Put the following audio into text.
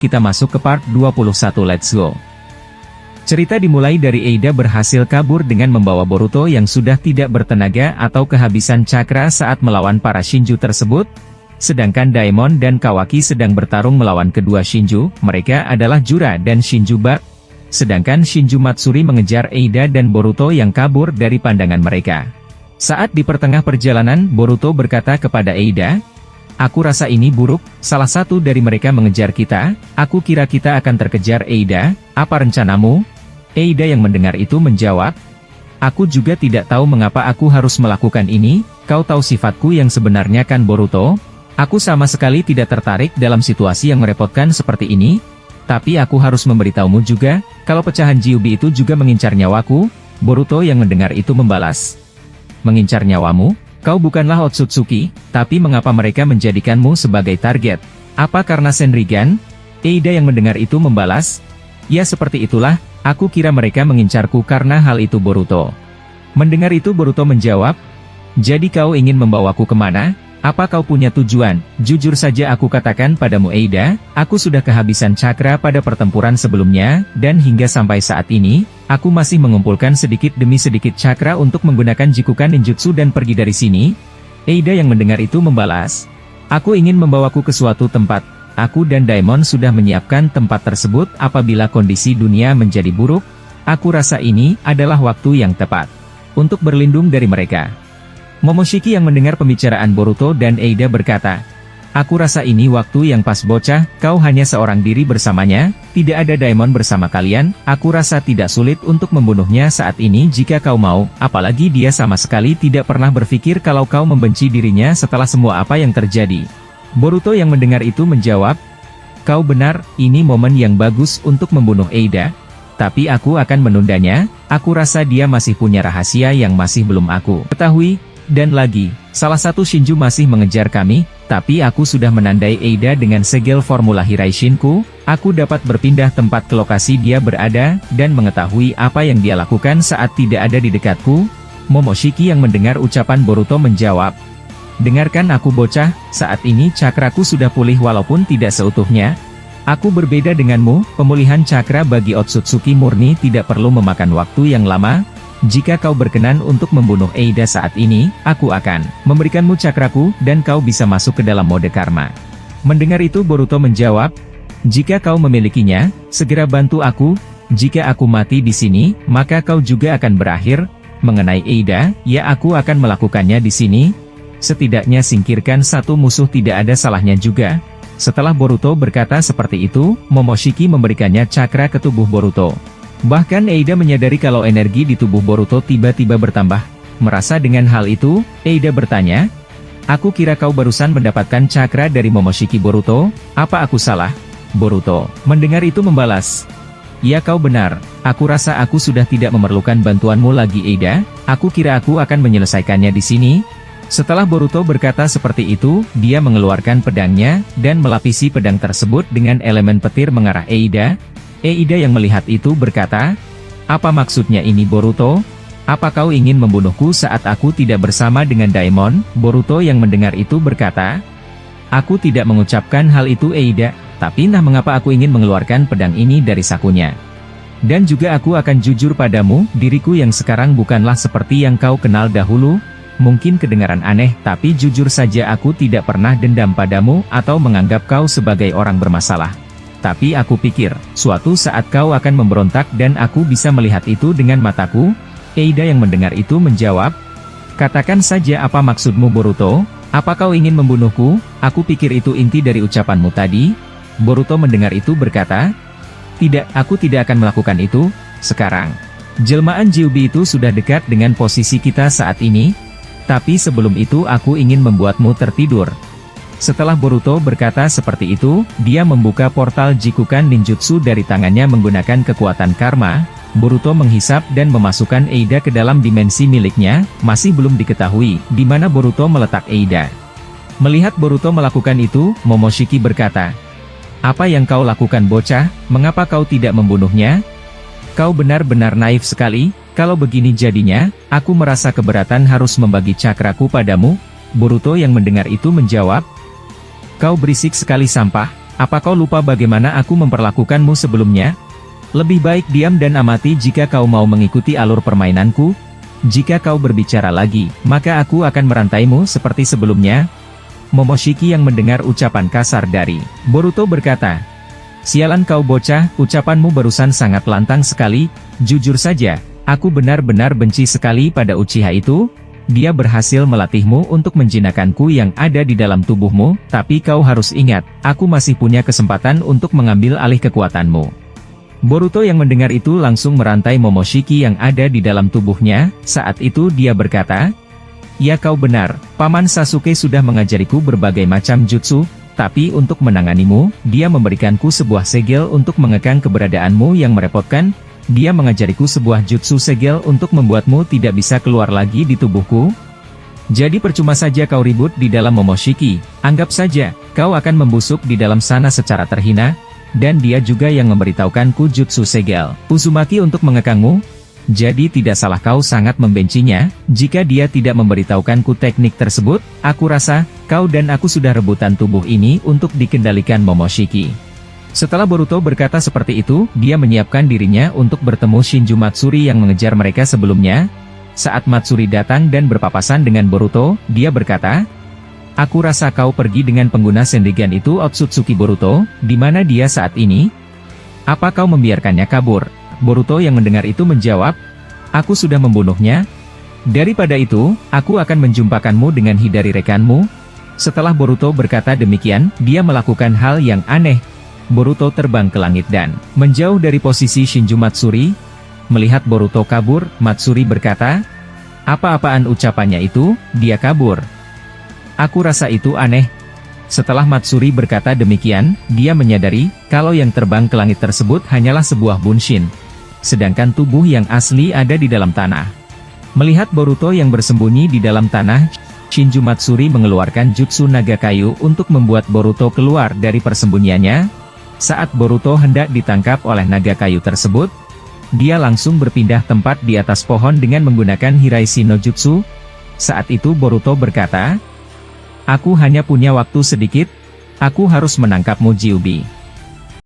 kita masuk ke part 21, let's go. Cerita dimulai dari Eida berhasil kabur dengan membawa Boruto yang sudah tidak bertenaga atau kehabisan cakra saat melawan para Shinju tersebut. Sedangkan Daemon dan Kawaki sedang bertarung melawan kedua Shinju, mereka adalah Jura dan Shinju Bak. Sedangkan Shinju Matsuri mengejar Eida dan Boruto yang kabur dari pandangan mereka. Saat di pertengah perjalanan, Boruto berkata kepada Eida, "Aku rasa ini buruk, salah satu dari mereka mengejar kita, aku kira kita akan terkejar Eida, apa rencanamu?" Eida yang mendengar itu menjawab, "Aku juga tidak tahu mengapa aku harus melakukan ini, kau tahu sifatku yang sebenarnya kan Boruto? Aku sama sekali tidak tertarik dalam situasi yang merepotkan seperti ini, tapi aku harus memberitahumu juga, kalau pecahan Gyubi itu juga mengincar nyawaku." Boruto yang mendengar itu membalas, "Mengincar nyawamu? Kau bukanlah Otsutsuki, tapi mengapa mereka menjadikanmu sebagai target? Apa karena Senrigan?" Eida yang mendengar itu membalas, "Ya seperti itulah, aku kira mereka mengincarku karena hal itu Boruto." Mendengar itu Boruto menjawab, "Jadi kau ingin membawaku kemana? Apa kau punya tujuan?" "Jujur saja aku katakan padamu Eida, aku sudah kehabisan cakra pada pertempuran sebelumnya, dan hingga sampai saat ini, aku masih mengumpulkan sedikit demi sedikit cakra untuk menggunakan Jikukan Ninjutsu dan pergi dari sini." Eida yang mendengar itu membalas, "Aku ingin membawaku ke suatu tempat. Aku dan Daemon sudah menyiapkan tempat tersebut apabila kondisi dunia menjadi buruk. Aku rasa ini adalah waktu yang tepat untuk berlindung dari mereka." Momoshiki yang mendengar pembicaraan Boruto dan Eida berkata, "Aku rasa ini waktu yang pas bocah, kau hanya seorang diri bersamanya, tidak ada Daemon bersama kalian, aku rasa tidak sulit untuk membunuhnya saat ini jika kau mau, apalagi dia sama sekali tidak pernah berpikir kalau kau membenci dirinya setelah semua apa yang terjadi." Boruto yang mendengar itu menjawab, "Kau benar, ini momen yang bagus untuk membunuh Eida, tapi aku akan menundanya, aku rasa dia masih punya rahasia yang masih belum aku ketahui. Dan lagi, salah satu Shinju masih mengejar kami, tapi aku sudah menandai Eida dengan segel formula Hiraishinku, aku dapat berpindah tempat ke lokasi dia berada, dan mengetahui apa yang dia lakukan saat tidak ada di dekatku." Momoshiki yang mendengar ucapan Boruto menjawab, "Dengarkan aku bocah, saat ini cakraku sudah pulih walaupun tidak seutuhnya. Aku berbeda denganmu, pemulihan cakra bagi Otsutsuki murni tidak perlu memakan waktu yang lama. Jika kau berkenan untuk membunuh Eida saat ini, aku akan memberikanmu cakraku, dan kau bisa masuk ke dalam mode karma." Mendengar itu Boruto menjawab, "Jika kau memilikinya, segera bantu aku, jika aku mati di sini, maka kau juga akan berakhir. Mengenai Eida, ya aku akan melakukannya di sini. Setidaknya singkirkan satu musuh tidak ada salahnya juga." Setelah Boruto berkata seperti itu, Momoshiki memberikannya cakra ke tubuh Boruto. Bahkan Eida menyadari kalau energi di tubuh Boruto tiba-tiba bertambah. Merasa dengan hal itu, Eida bertanya, "Aku kira kau barusan mendapatkan cakra dari Momoshiki Boruto, apa aku salah?" Boruto mendengar itu membalas, "Ya kau benar, aku rasa aku sudah tidak memerlukan bantuanmu lagi Eida, aku kira aku akan menyelesaikannya di sini." Setelah Boruto berkata seperti itu, dia mengeluarkan pedangnya, dan melapisi pedang tersebut dengan elemen petir mengarah Eida. Eida yang melihat itu berkata, "Apa maksudnya ini Boruto? Apa kau ingin membunuhku saat aku tidak bersama dengan Daemon?" Boruto yang mendengar itu berkata, "Aku tidak mengucapkan hal itu Eida, tapi nah mengapa aku ingin mengeluarkan pedang ini dari sakunya. Dan juga aku akan jujur padamu, diriku yang sekarang bukanlah seperti yang kau kenal dahulu. Mungkin kedengaran aneh, tapi jujur saja aku tidak pernah dendam padamu atau menganggap kau sebagai orang bermasalah. Tapi aku pikir, suatu saat kau akan memberontak dan aku bisa melihat itu dengan mataku." Eida yang mendengar itu menjawab, "Katakan saja apa maksudmu Boruto, apa kau ingin membunuhku? Aku pikir itu inti dari ucapanmu tadi." Boruto mendengar itu berkata, "Tidak, aku tidak akan melakukan itu, sekarang. Jelmaan Gyubi itu sudah dekat dengan posisi kita saat ini, tapi sebelum itu aku ingin membuatmu tertidur." Setelah Boruto berkata seperti itu, dia membuka portal Jikukan Ninjutsu dari tangannya menggunakan kekuatan karma. Boruto menghisap dan memasukkan Eida ke dalam dimensi miliknya, masih belum diketahui di mana Boruto meletak Eida. Melihat Boruto melakukan itu, Momoshiki berkata, "Apa yang kau lakukan bocah, mengapa kau tidak membunuhnya? Kau benar-benar naif sekali, kalau begini jadinya, aku merasa keberatan harus membagi cakraku padamu." Boruto yang mendengar itu menjawab, "Kau berisik sekali sampah, Apa kau lupa bagaimana aku memperlakukanmu sebelumnya? Lebih baik diam dan amati jika kau mau mengikuti alur permainanku. Jika kau berbicara lagi, maka aku akan merantaimu seperti sebelumnya." Momoshiki yang mendengar ucapan kasar dari Boruto berkata, "Sialan kau bocah, ucapanmu barusan sangat lantang sekali. Jujur saja, aku benar-benar benci sekali pada Uchiha itu. Dia berhasil melatihmu untuk menjinakkanku yang ada di dalam tubuhmu, tapi kau harus ingat, aku masih punya kesempatan untuk mengambil alih kekuatanmu." Boruto yang mendengar itu langsung merantai Momoshiki yang ada di dalam tubuhnya. Saat itu dia berkata, "Ya, kau benar, Paman Sasuke sudah mengajariku berbagai macam jutsu, tapi untuk menanganimu, dia memberikanku sebuah segel untuk mengekang keberadaanmu yang merepotkan. Dia mengajariku sebuah jutsu segel untuk membuatmu tidak bisa keluar lagi di tubuhku. Jadi percuma saja kau ribut di dalam Momoshiki, anggap saja, kau akan membusuk di dalam sana secara terhina. Dan dia juga yang memberitahukanku jutsu segel Uzumaki untuk mengekangmu. Jadi tidak salah kau sangat membencinya, jika dia tidak memberitahukanku teknik tersebut. Aku rasa, kau dan aku sudah rebutan tubuh ini untuk dikendalikan Momoshiki." Setelah Boruto berkata seperti itu, dia menyiapkan dirinya untuk bertemu Shinju Matsuri yang mengejar mereka sebelumnya. Saat Matsuri datang dan berpapasan dengan Boruto, dia berkata, "Aku rasa kau pergi dengan pengguna Sendegan itu Otsutsuki Boruto, di mana dia saat ini? Apa kau membiarkannya kabur?" Boruto yang mendengar itu menjawab, "Aku sudah membunuhnya. Daripada itu, aku akan menjumpakanmu dengan Hidari rekanmu." Setelah Boruto berkata demikian, dia melakukan hal yang aneh. Boruto terbang ke langit dan menjauh dari posisi Shinju Matsuri. Melihat Boruto kabur, Matsuri berkata, "Apa-apaan ucapannya itu, dia kabur? Aku rasa itu aneh." Setelah Matsuri berkata demikian, dia menyadari, kalau yang terbang ke langit tersebut hanyalah sebuah bunshin. Sedangkan tubuh yang asli ada di dalam tanah. Melihat Boruto yang bersembunyi di dalam tanah, Shinju Matsuri mengeluarkan jutsu naga kayu untuk membuat Boruto keluar dari persembunyiannya. Saat Boruto hendak ditangkap oleh naga kayu tersebut, dia langsung berpindah tempat di atas pohon dengan menggunakan Hiraisi no Jutsu. Saat itu Boruto berkata, "Aku hanya punya waktu sedikit. Aku harus menangkapmu Kyuubi."